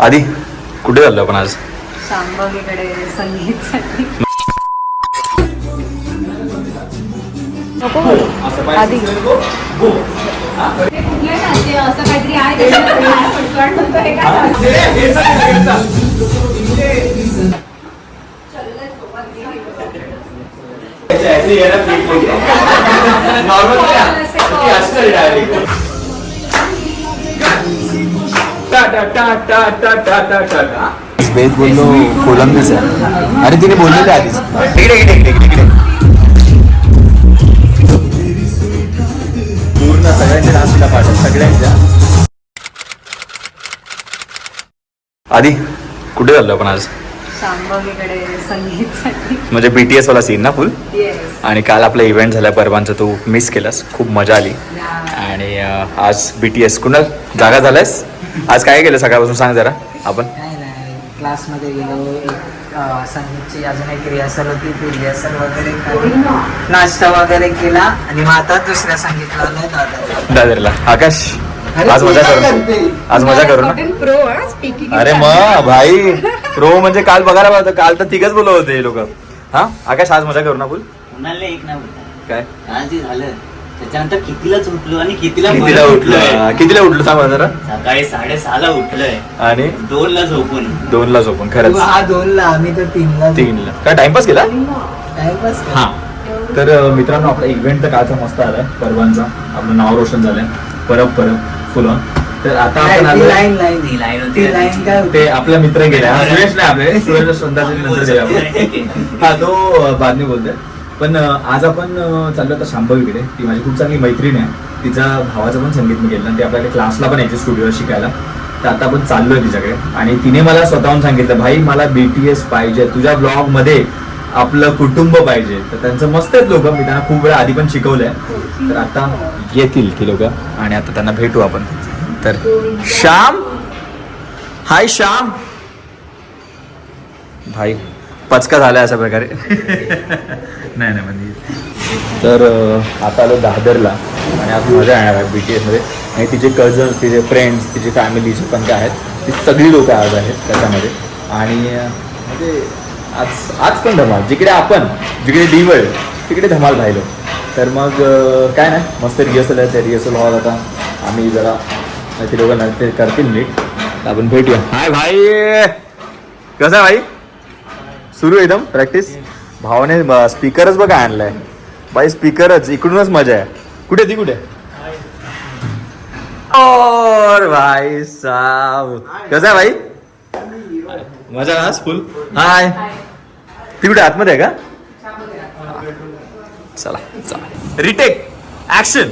आधी कुठे चाललो आपण आज? शांभवीकडे संगीतसाठी. नको आधी असं काहीतरी आहे. वेद बोललो कोलंबीच आहे. अरे तिने बोललेलं आधीच. इकडे इकडे इकडे इकडे पूर्ण सगळ्यांच्या डान्सला पाठव सगळ्यांच्या. आधी कुठे चाललो आपण आज? शांभवीकडे संगीतसाठी. म्हणजे BTS वाला सीन ना फुल. येस. आणि काल आपला इव्हेंट झाला परवांचा, तू मिस केलास. खूप मजा आली. आणि आज BTS कुणाल जागा झालायस? आज काय केलं सकाळपासून सांग जरा. आपण नाही क्लासमध्ये गेलो. एक संगीतची अजून एक रिहर्सल होती. ती रिहर्सल वगैरे करून नाश्ता वगैरे केला आणि मग आता दुसऱ्या संगीतला आलोय दादरला. आकाश आज मजा करू. आज मजा करू ना. Pro speaking. अरे मग भाई प्रो म्हणजे काल बघायला पाहतो. काल तर तिघच बोलत होते हे लोक. हा आकाश आज मजा करू ना फुल. म्हणाले एक नाही बोलता काय आज जे झालं त्याच्यानंतर कितीलाच उठलो आणि कितीला कितीला उठलो सांग मला जरा. सकाळी 6:30 उठलोय आणि 2ला झोपून 2ला झोपून. खरंच हा 2ला आम्ही तर 3ला 3ला काय टाइमपास केला. टाइमपास. हा तर मित्रांनो आपला इव्हेंट तर कालचा मस्त आलाय. परवांचा आपलं नाव रोशन झालंय. परब फुलं. तर आता आपण आलोय. लाईन ती लाईन होती ती लाईन काय होती? ते आपला मित्र गेला. सुरेश नाही आपले. सुरेश संध्याचे नंतर गेला आपण. हा तो बादमी बोलतोय. पण आज आपण चाललो आता शांभवीकडे. ती माझी खूप चांगली मैत्रीण आहे. तिचा भावाचं पण संगीत मी केलं आणि ते आपल्याकडे क्लासला पण यायचे स्टुडिओ शिकायला. तर आता आपण चाललोय तिच्याकडे. आणि तिने मला स्वतःहून सांगितलं भाई मला BTS पाहिजे, तुझ्या ब्लॉग मध्ये आपलं कुटुंब पाहिजे. तर त्यांचं मस्त आहेत लोक. मी त्यांना खूप वेळा आधी पण शिकवलंय. तर आता येतील ती लोक आणि आता त्यांना भेटू आपण. तर श्याम, हाय श्याम. भाई पचका झालाय अशा प्रकारे. नाही म्हणजे तर आता आलो दादरला आणि आज मजा येणार आहे BTS मध्ये. आणि तिचे कझन्स, तिचे फ्रेंड्स, तिची फॅमिलीचे पण काय आहेत ती सगळी लोक आज आहेत त्याच्यामध्ये. आणि म्हणजे आज पण धमाल. जिकडे DWorld तिकडे धमाल राहिलो. तर मग काय नाही मस्त रिहर्सल आहे. ते रिहर्सल हॉल आता आम्ही जरा ते लोक ते करतील नीट. आपण भेटूया. हाय भाई, कसं आहे भाई? सुरू एकदम प्रॅक्टिस. भावाने स्पीकरच बघा आणलाय भाई. स्पीकरच इकडूनच मजा आहे. कुठे ती कुठे? और भाई साहब कसं आहे भाई? मजा ना फुल. हाय ती कुठे आतमध्ये आहे का? चला चला रिटेक ऍक्शन.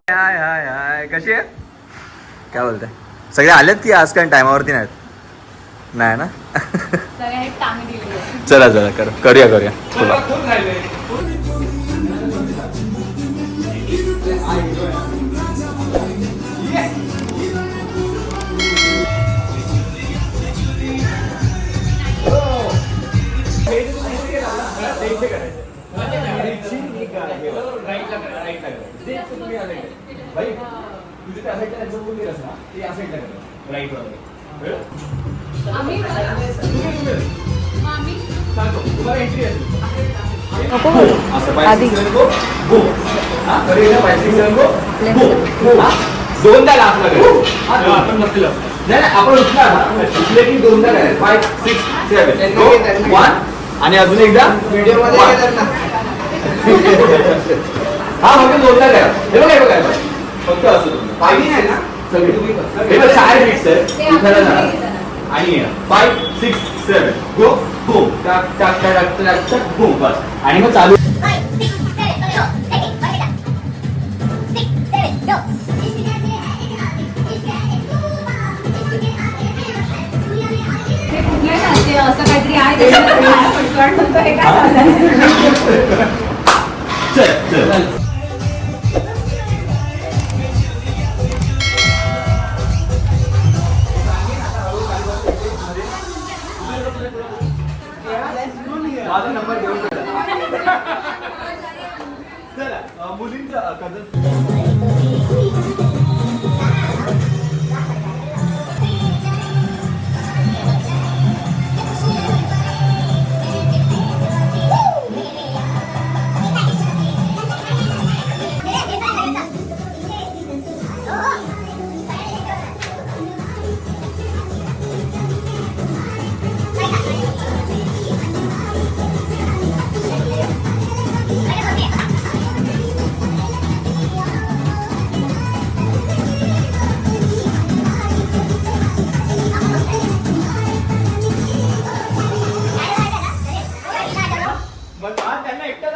हाय हाय हाय कशी आहे? काय बोलताय? सगळे आलेत की आज काय टायमावरती नाहीत? नाही ना. चला करूया बोला. नको आधी दोनदा आपण उठला उठले की दोनदा करायचं. 5, 6, 7 1 आणि अजून एकदा व्हिडिओ मध्ये हा फक्त दोनदा करा. हे बघा फक्त असं पाहिजे नाही ना सगळे. हे बघ 4 मिनिट्स आहे. आणि 5, 6, 7 गो बूम टाक टाक टाक टाक टाक बूम बस. आणि मग चालू. असं काहीतरी आहे. चल माझा नंबर घेऊन मुलींचा कझन. त्यांना एकटा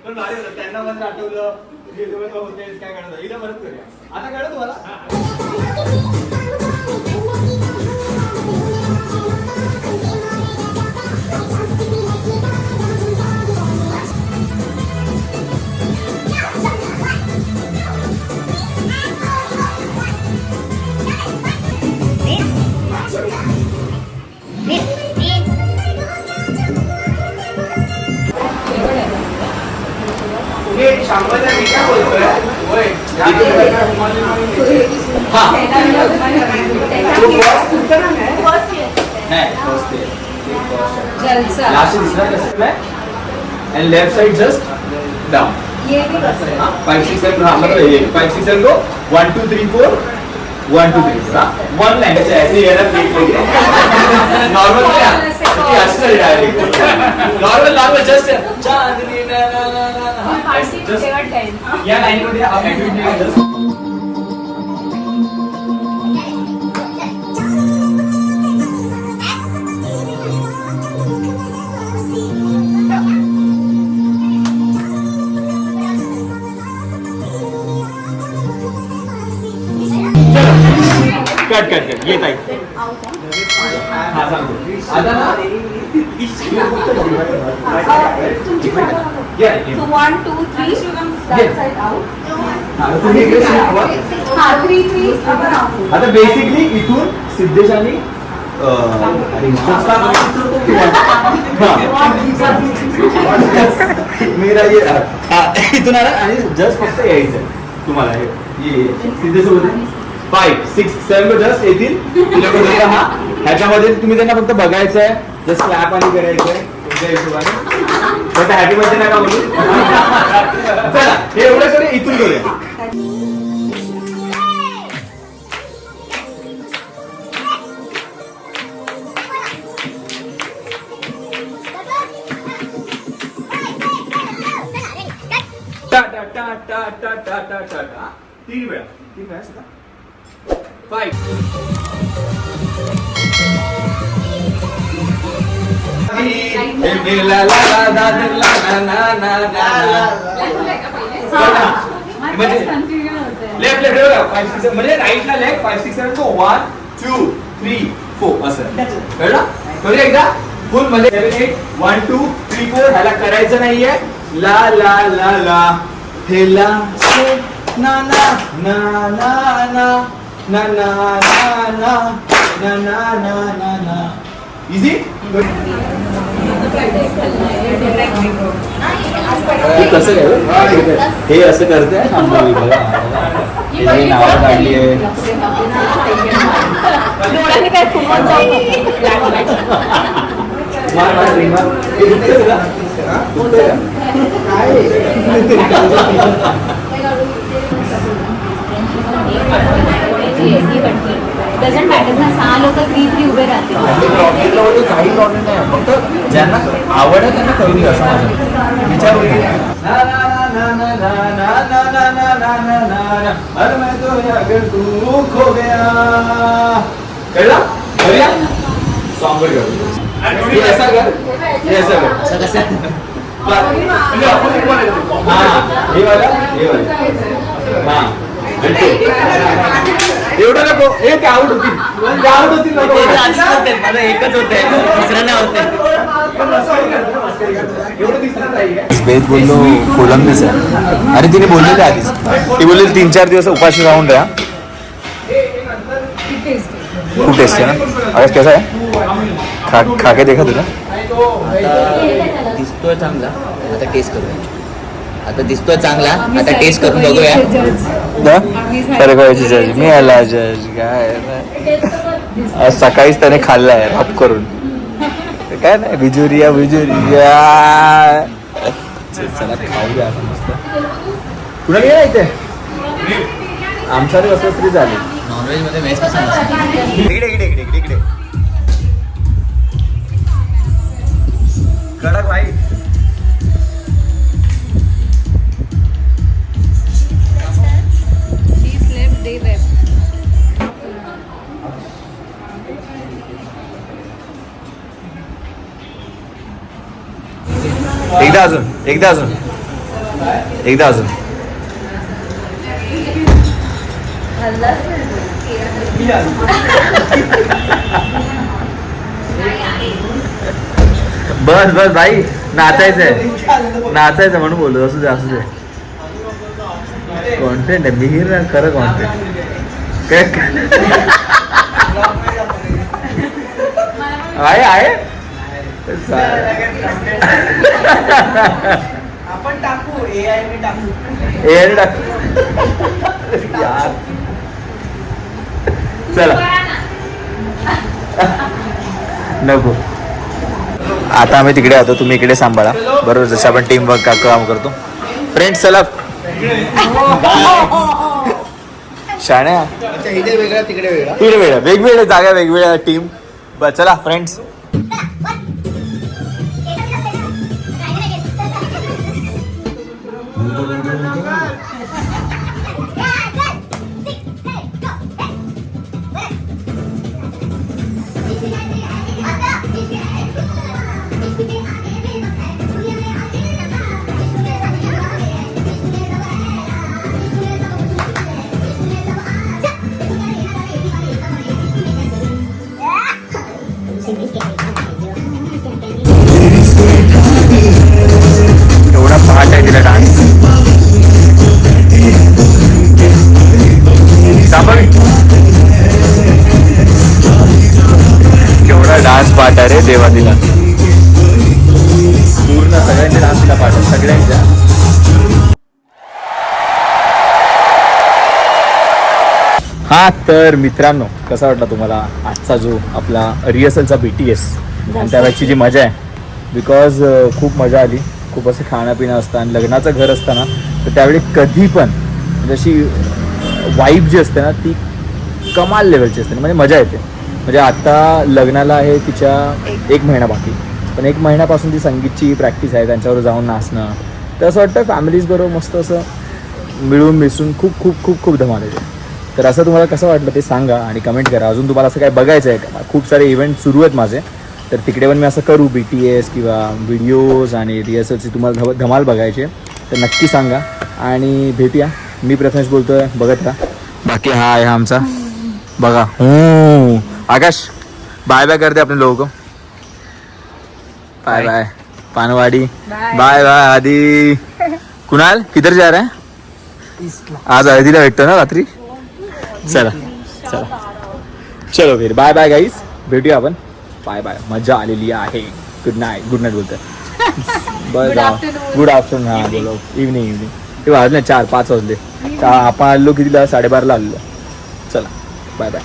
पण भारी होतं. त्यांना मात्र आठवलं होते काय करत हिला परत करूया. आता कळलं तुम्हाला. शांबदानी काय बोलतोय होय हा and left side just down 5 6 7 हाँ मतलब ये 5 6 7 को 1 2 3 4 1 2 3 हाँ one line ऐसे ये ना प्लेट लेके नॉर्मल क्या ये असली डायरेक्ट नॉर्मल just चांदनी ना ना ना ना just या लाइन को दिया आप activity just cut cut cut ये ताई हाँ सांगतो आता ना So 1 2 3 that side out. तुम्ही इकडे शिकवा. हा 3 3 around. आता बेसिकली इथून सिद्धेश आणि मेरा ये इथून आला आणि जस्ट फक्त यायचं तुम्हाला हे सिद्धेश सोबत 5 6 7 को जस्ट येतील तुझ्याकडे हा ह्याच्यामध्ये तुम्ही त्यांना फक्त बघायचं आहे जस्ट क्लॅप आणि करायचं आहे तुमच्या हिशोबाने पण हॅपी मध्ये नका बोलू चला हे एवढं करूया इथून करूया टा टा टा टा टा टा टा टा टा 3 वेळा सुद्धा 5 लेफ्ट लेफ्ट बघा 5 6 म्हणजे राईटला लेफ्ट 5 6 7 को 1 2 3 4 असं कळलं करूया एकदा फुल मध्ये 7 8 1 2 3 4 ह्याला करायचं नाहीये ला ला ला ला हे ला से ना ना ना ना ना ना ना ना ना ना ना ना ना इझी कसं काय हे असं करते नावं काढली आहे डझंट मॅटर ना 6 लोक 3 3 उभे राहतील काही प्रॉब्लेम नाही फक्त ज्यांना आवड आहे त्यांना करून घ्या असं माझं विचार कळला करूया सॉन्ग हे ऐसा कर हे ऐसा कर हे वाला हाँ एवढं नको एक आउट होतील मला एकच होते दुसऱ्या होते वेद बोललो कोलंबीच आहे अरे तिने बोललेली आधीच ती बोलली 3-4 दिवस उपाशी राहून राहा खूप टेस्टी आहे ना अगस कैसा है खा के देखा तुला आता दिसतोय चांगला, आता टेस्ट करूया. आता दिसतोय चांगला, आता टेस्ट करून बघूया. खरं कळायची जज मी आला जज काय आज सकाळीच त्याने खाल्लाय रप करून. काय नाही बिजुरिया चला खाऊया आता मस्त. कुणा गेला इथे आमच्या कसं तरी झाले. नॉनव्हेज मध्ये व्हेज कसं इकडे कडक भाई. एकदा अजून बस भाई नाचायचंय म्हणून बोलू. असू दे कॉन्टेंट आहे मिहीर ना खरं कॉन्टेंट काय आहे आपण टाकू AI टाकू चला नको. आता आम्ही तिकडे आहोत, तुम्ही इकडे सांभाळा बरोबर. जसं आपण टीम वर्क काम करतो. फ्रेंड्स चला शाण्या इथे वेगळा तिकडे वेगळा. तिकडे वेगवेगळ्या जागा वेगवेगळ्या टीम. चला फ्रेंड्स एवढा पहाट आहे तिला डान्स. केवढा डान्स पार्ट आहे रे देवा तिला. पूर्ण सगळ्यांच्या डान्सला पार्ट आहे सगळ्यांच्या. हा तर मित्रांनो कसा वाटला तुम्हाला आजचा जो आपला रिहर्सलचा BTS आणि त्यावेळची जी मजा आहे. बिकॉज खूप मजा आली. खूप असं खाणंपिणं असतं आणि लग्नाचं घर असतं तर त्यावेळी कधी पण म्हणजे अशी वाईब जी असते ना ती कमाल लेवलची असते. म्हणजे मजा येते. म्हणजे आता लग्नाला आहे तिच्या 1 महिना बाकी, पण 1 महिन्यापासून ती संगीतची प्रॅक्टिस आहे. त्यांच्यावर जाऊन नाचणं तर असं वाटतं फॅमिलीज बरोबर मस्त असं मिळून मिसळून खूप खूप खूप खूप धमाल येते. तर असं तुम्हाला कसं वाटलं ते सांगा आणि कमेंट करा. अजून तुम्हाला असं काय बघायचं आहे का? खूप सारे इव्हेंट सुरू आहेत माझे, तर तिकडे पण मी असं करू BTS किंवा व्हिडिओज आणि रिहर्सलची तुम्हाला धमाल बघायची तर नक्की सांगा आणि भेटूया. मी प्रथमेश बोलतोय, बघत राहा. बाकी हा आहे आमचा बघा आकाश. बाय बाय करते अपने लोगों को. बाय बाय पानवाड़ी. बाय बाय आदि. कुणाल किधर जा रहा है? आज हळदीला भेटतो ना रात्री. चला चलो फिर बाय बाय गाईज. भेटूया आपण. Bye bye. मजा आलेली आहे. गुड नाईट बोलतोय. Good afternoon. हा बोलो इव्हनिंग. ते वाजले 4-5 वाजले. आपण आलो कितीला 12:30 आलेलो. चला बाय बाय.